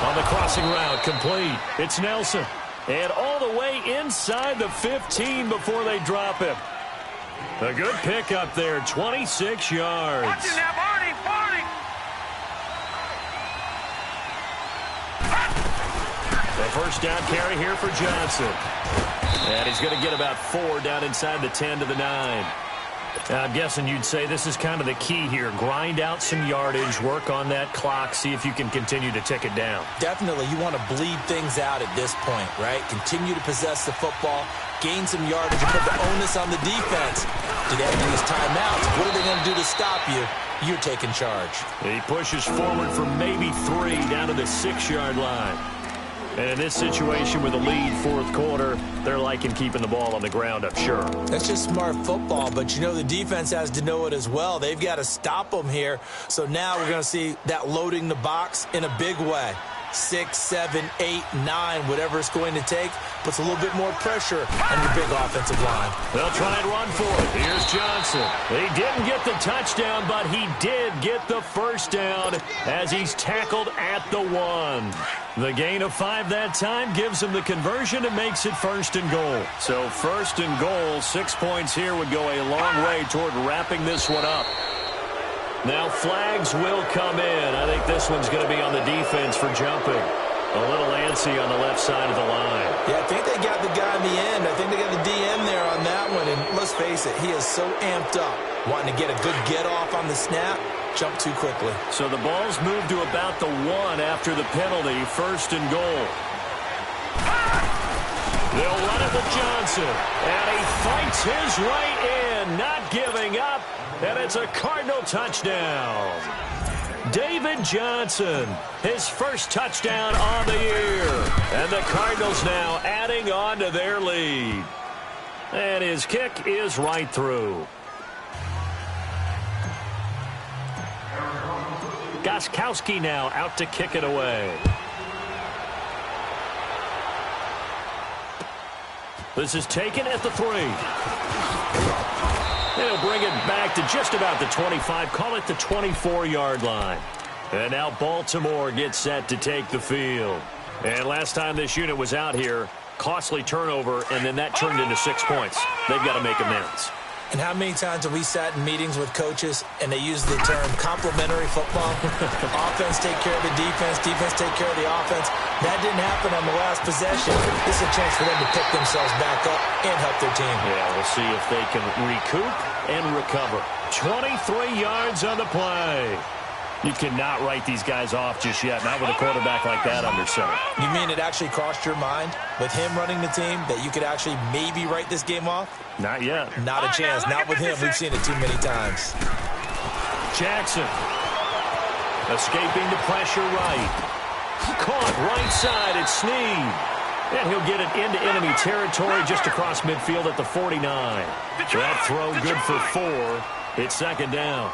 On the crossing route, complete. It's Nelson. And all the way inside the 15 before they drop him. A good pickup there, 26 yards. Watch it now, Barney! The 1st down carry here for Johnson. And he's going to get about 4 down inside the 10 to the 9. I'm guessing you'd say this is kind of the key here. Grind out some yardage, work on that clock, see if you can continue to tick it down. Definitely. You want to bleed things out at this point, right? Continue to possess the football, gain some yardage, and put the onus on the defense. Do they have to use timeouts? What are they going to do to stop you? You're taking charge. He pushes forward for maybe 3 down to the 6-yard line. And in this situation with a lead 4th quarter, they're liking keeping the ball on the ground, I'm sure. That's just smart football, but the defense has to know it as well. They've got to stop them here. So now we're going to see that loading the box in a big way. 6, 7, 8, 9, whatever it's going to take, puts a little bit more pressure on your big offensive line. They'll try and run for it. Here's Johnson. He didn't get the touchdown, but he did get the 1st down as he's tackled at the 1. The gain of 5 that time gives him the conversion and makes it 1st and goal. So 1st and goal, 6 points here would go a long way toward wrapping this one up. Now flags will come in. I think this one's going to be on the defense for jumping. A little antsy on the left side of the line. Yeah, I think they got the guy in the end. I think they got the DN there on that one. And let's face it, he is so amped up, wanting to get a good get-off on the snap, jump too quickly. So the ball's moved to about the 1 after the penalty, 1st and goal. They'll run it with Johnson. And he fights his way in, not giving up. And it's a Cardinal touchdown. David Johnson, his first touchdown on the year. And the Cardinals now adding on to their lead. And his kick is right through. Gostkowski now out to kick it away. This is taken at the 3. They'll bring it back to just about the 25, call it the 24-yard line. And now Baltimore gets set to take the field. And last time this unit was out here, costly turnover, and then that turned into 6 points. They've got to make amends. And how many times have we sat in meetings with coaches and they use the term complementary football? Offense take care of the defense, defense take care of the offense. That didn't happen on the last possession. This is a chance for them to pick themselves back up and help their team. Yeah, we'll see if they can recoup and recover. 23 yards on the play. You cannot write these guys off just yet, not with a quarterback like that under center. You mean it actually crossed your mind with him running the team that you could actually maybe write this game off? Not yet. Not a chance. Not with him. We've seen it too many times. Jackson escaping the pressure right. Caught right side. It's Snead. And he'll get it into enemy territory just across midfield at the 49. That throw good for 4. It's second down.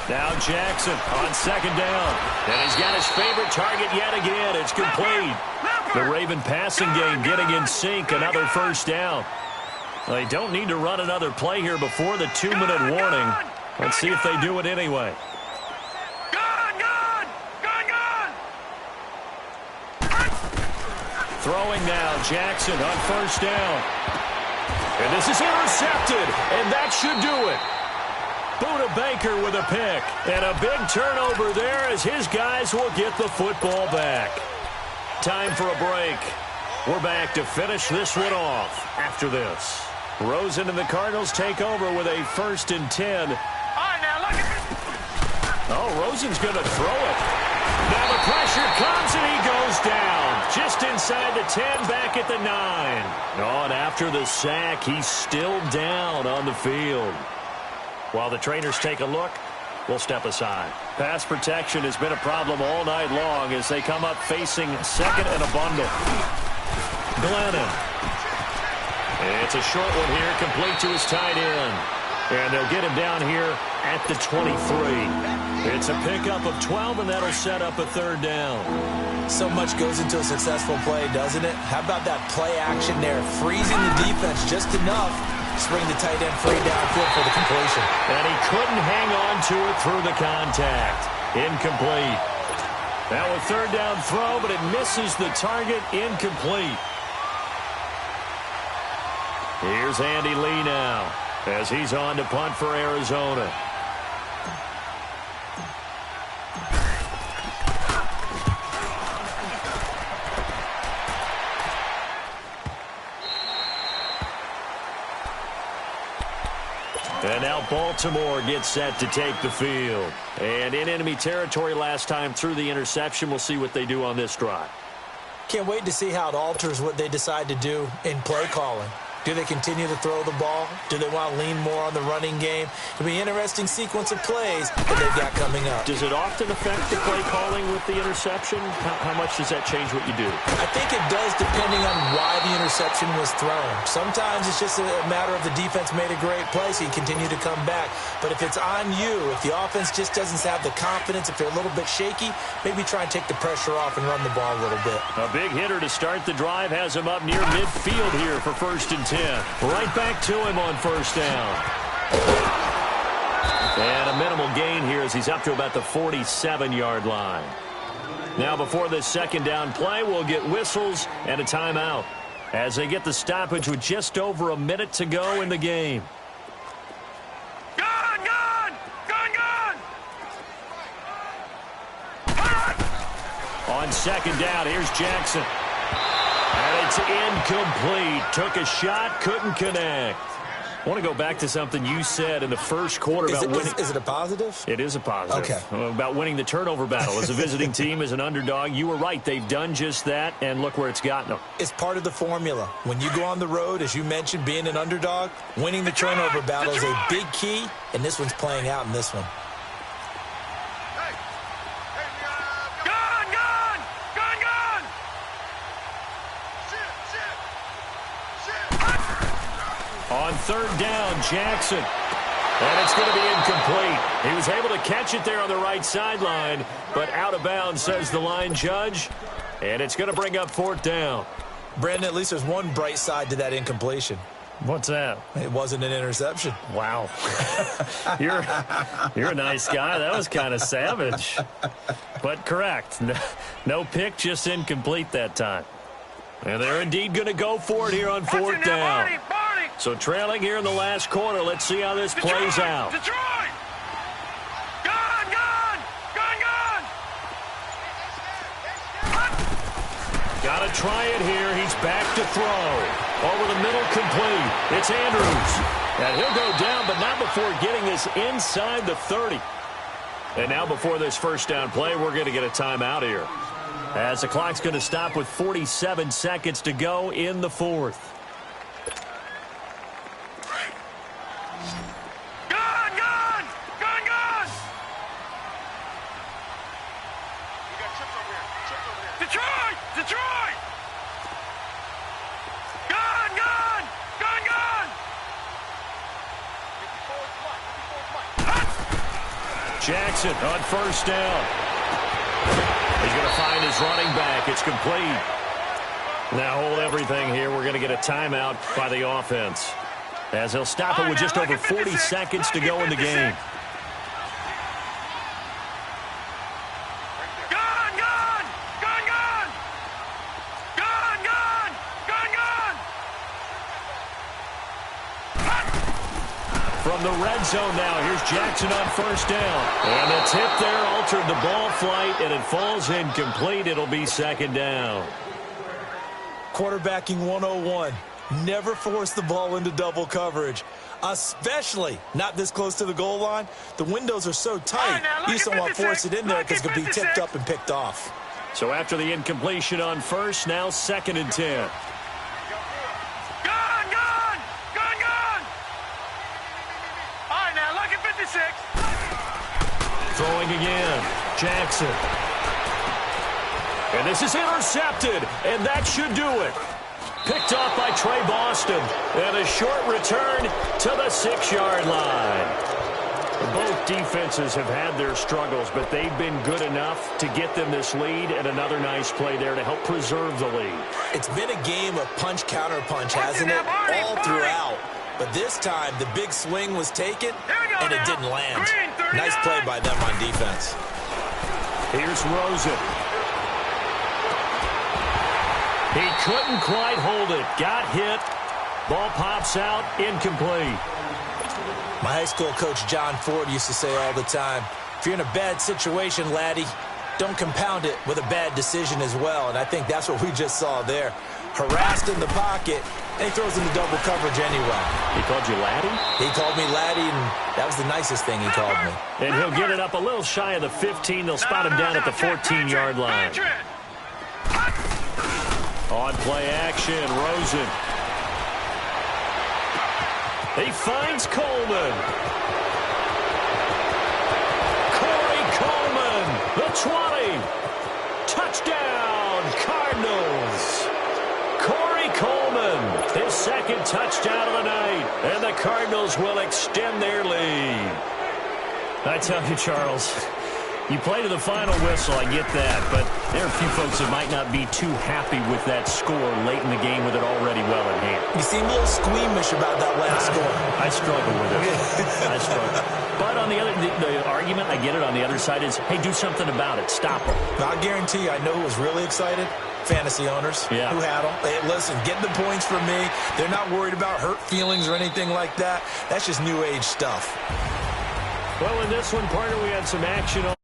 Now Jackson on second down. And he's got his favorite target yet again. It's complete. The Raven passing game getting in sync. Another first down. They don't need to run another play here before the 2-minute warning. Let's see if they do it anyway. Throwing now, Jackson on first down. And this is intercepted, and that should do it. Buda Baker with a pick, and a big turnover there as his guys will get the football back. Time for a break. We're back to finish this one off after this. Rosen and the Cardinals take over with a 1st and 10. Oh, Rosen's going to throw it. Now the pressure comes, and he goes down. Just inside the 10, back at the 9. Oh, and after the sack, he's still down on the field. While the trainers take a look, we'll step aside. Pass protection has been a problem all night long as they come up facing second and a bundle. Glennon. It's a short one here, complete to his tight end. And they'll get him down here at the 23. It's a pickup of 12, and that'll set up a 3rd down. So much goes into a successful play, doesn't it? How about that play action there? Freezing the defense just enough. Spring the tight end free downfield for the completion. And he couldn't hang on to it through the contact. Incomplete. Now a 3rd down throw, but it misses the target. Incomplete. Here's Andy Lee now as he's on to punt for Arizona. And now Baltimore gets set to take the field. And in enemy territory last time through the interception. We'll see what they do on this drive. Can't wait to see how it alters what they decide to do in play calling. Do they continue to throw the ball? Do they want to lean more on the running game? It'll be an interesting sequence of plays that they've got coming up. Does it often affect the play calling with the interception? How much does that change what you do? I think it does depending on why the interception was thrown. Sometimes it's just a matter of the defense made a great play, so you continue to come back. But if it's on you, if the offense just doesn't have the confidence, if they're a little bit shaky, maybe try and take the pressure off and run the ball a little bit. A big hitter to start the drive has him up near midfield here for 1st and 10. Right back to him on 1st down. And a minimal gain here as he's up to about the 47-yard line. Now before this 2nd down play, we'll get whistles and a timeout as they get the stoppage with just over a minute to go in the game. On 2nd down, here's Jackson. And it's incomplete. Took a shot, couldn't connect. I want to go back to something you said in the first quarter about winning. Is it a positive? It is a positive. Okay. About winning the turnover battle. As a visiting team, as an underdog, you were right. They've done just that, and look where it's gotten them. It's part of the formula. When you go on the road, as you mentioned, being an underdog, winning the turnover battle is a big key, and this one's playing out in this one. On third down, Jackson. And it's going to be incomplete. He was able to catch it there on the right sideline, but out of bounds, says the line judge. And it's going to bring up fourth down. Brandon, at least there's one bright side to that incompletion. What's that? It wasn't an interception. Wow. You're a nice guy. That was kind of savage. But correct. No pick, just incomplete that time. And they're indeed going to go for it here on fourth down. So trailing here in the last quarter. Let's see how this plays out. Detroit! Gun! Got to try it here. He's back to throw. Over the middle, complete. It's Andrews. And he'll go down, but not before getting this inside the 30. And now before this first down play, we're going to get a timeout here, as the clock's going to stop with 47 seconds to go in the fourth. Detroit! Jackson on first down. He's going to find his running back. It's complete. Now hold everything here. We're going to get a timeout by the offense, as he'll stop it with just over 40 seconds to go in the game. From the red zone now, here's Jackson on first down. And the tip there altered the ball flight, and it falls incomplete. It'll be second down. Quarterbacking 101. Never force the ball into double coverage, especially not this close to the goal line. The windows are so tight, you just don't want to force it in there because it could be tipped up and picked off. So after the incompletion on first, now second and 10. Throwing again, Jackson. And this is intercepted, and that should do it. Picked off by Trey Boston, and a short return to the 6-yard line. Both defenses have had their struggles, but they've been good enough to get them this lead, and another nice play there to help preserve the lead. It's been a game of punch-counter-punch, hasn't it? All throughout. But this time, the big swing was taken, and it didn't land. Nice play by them on defense. Here's Rosen. He couldn't quite hold it. Got hit. Ball pops out. Incomplete. My high school coach, John Ford, used to say all the time, if you're in a bad situation, laddie, don't compound it with a bad decision as well. And I think that's what we just saw there. Harassed in the pocket, and he throws into double coverage anyway. He called you laddie? He called me laddie, and that was the nicest thing he called me. And he'll get it up a little shy of the 15. They'll spot him down at the 14-yard line. On play action, Rosen. He finds Coleman. Corey Coleman, the 20. Touchdown, Cardinals. Corey Coleman, his second touchdown of the night, and the Cardinals will extend their lead. I tell you, Charles, you play to the final whistle, I get that, but there are a few folks that might not be too happy with that score late in the game with it already well in hand. You seem a little squeamish about that last score. I struggle with it. I struggle. But on the other, the argument, I get it, on the other side is, hey, do something about it. Stop them. I guarantee you, I know who was really excited. Fantasy owners who had them. Hey, listen, get the points from me. They're not worried about hurt feelings or anything like that. That's just new age stuff. Well, in this one, partner, we had some action on